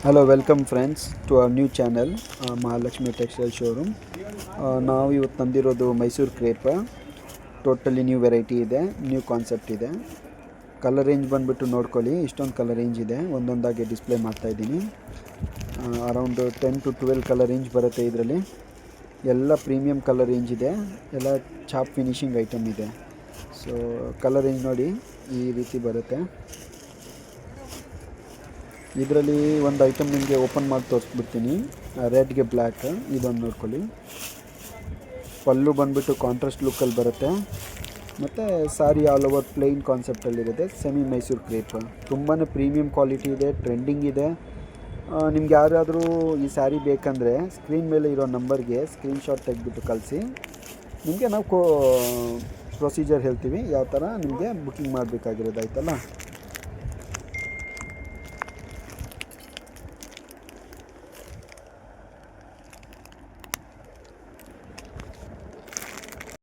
Hello welcome friends to our new channel Mahalakshmi textile showroom. ನಾವು ಇವತ್ತು ತಂದಿರೋದು Mysore crepe. Totally new variety ಇದೆ, new concept ಇದೆ. ಕಲರ್ ರೇಂಜ್ ಬಂದುಬಿಟ್ಟು ನೋಡ್ಕೊಳ್ಳಿ, ಇಷ್ಟೊಂದು ಕಲರ್ ರೇಂಜ್ ಇದೆ. ಒಂದೊಂದಾಗಿ ಡಿಸ್ಪ್ಲೇ ಮಾಡ್ತಾಯಿದ್ದೀನಿ. ಅರೌಂಡ್ 10 to 12 ಕಲರ್ ರೇಂಜ್ ಬರುತ್ತೆ ಇದರಲ್ಲಿ. ಎಲ್ಲ ಪ್ರೀಮಿಯಂ ಕಲರ್ ರೇಂಜ್ ಇದೆ, ಎಲ್ಲ ಚಾಪ್ ಫಿನಿಷಿಂಗ್ ಐಟಮ್ ಇದೆ. ಸೊ ಕಲರ್ ರೇಂಜ್ ನೋಡಿ, ಈ ರೀತಿ ಬರುತ್ತೆ. ಇದರಲ್ಲಿ ಒಂದು ಐಟಮ್ ನಿಮಗೆ ಓಪನ್ ಮಾಡಿ ತೋರಿಸ್ಬಿಡ್ತೀನಿ. ರೆಡ್ಗೆ ಬ್ಲ್ಯಾಕ್, ಇದೊಂದು ನೋಡ್ಕೊಳ್ಳಿ. ಪಲ್ಲು ಬಂದುಬಿಟ್ಟು ಕಾಂಟ್ರಾಸ್ಟ್ ಲುಕ್ಕಲ್ಲಿ ಬರುತ್ತೆ. ಮತ್ತು ಸಾರಿ ಆಲ್ ಓವರ್ ಪ್ಲೇನ್ ಕಾನ್ಸೆಪ್ಟಲ್ಲಿರುತ್ತೆ. ಸೆಮಿ ಮೈಸೂರು ಕ್ರೇಪ್, ತುಂಬಾ ಪ್ರೀಮಿಯಂ ಕ್ವಾಲಿಟಿ ಇದೆ, ಟ್ರೆಂಡಿಂಗ್ ಇದೆ. ನಿಮ್ಗೆ ಯಾರಾದರೂ ಈ ಸ್ಯಾರಿ ಬೇಕಂದರೆ ಸ್ಕ್ರೀನ್ ಮೇಲೆ ಇರೋ ನಂಬರ್ಗೆ ಸ್ಕ್ರೀನ್ಶಾಟ್ ತೆಗೆದುಬಿಟ್ಟು ಕಳಿಸಿ. ನಿಮಗೆ ನಾವು ಪ್ರೊಸೀಜರ್ ಹೇಳ್ತೀವಿ, ಯಾವ ಥರ ನಿಮಗೆ ಬುಕ್ಕಿಂಗ್ ಮಾಡಬೇಕಾಗಿರೋದು, ಆಯ್ತಲ್ಲ.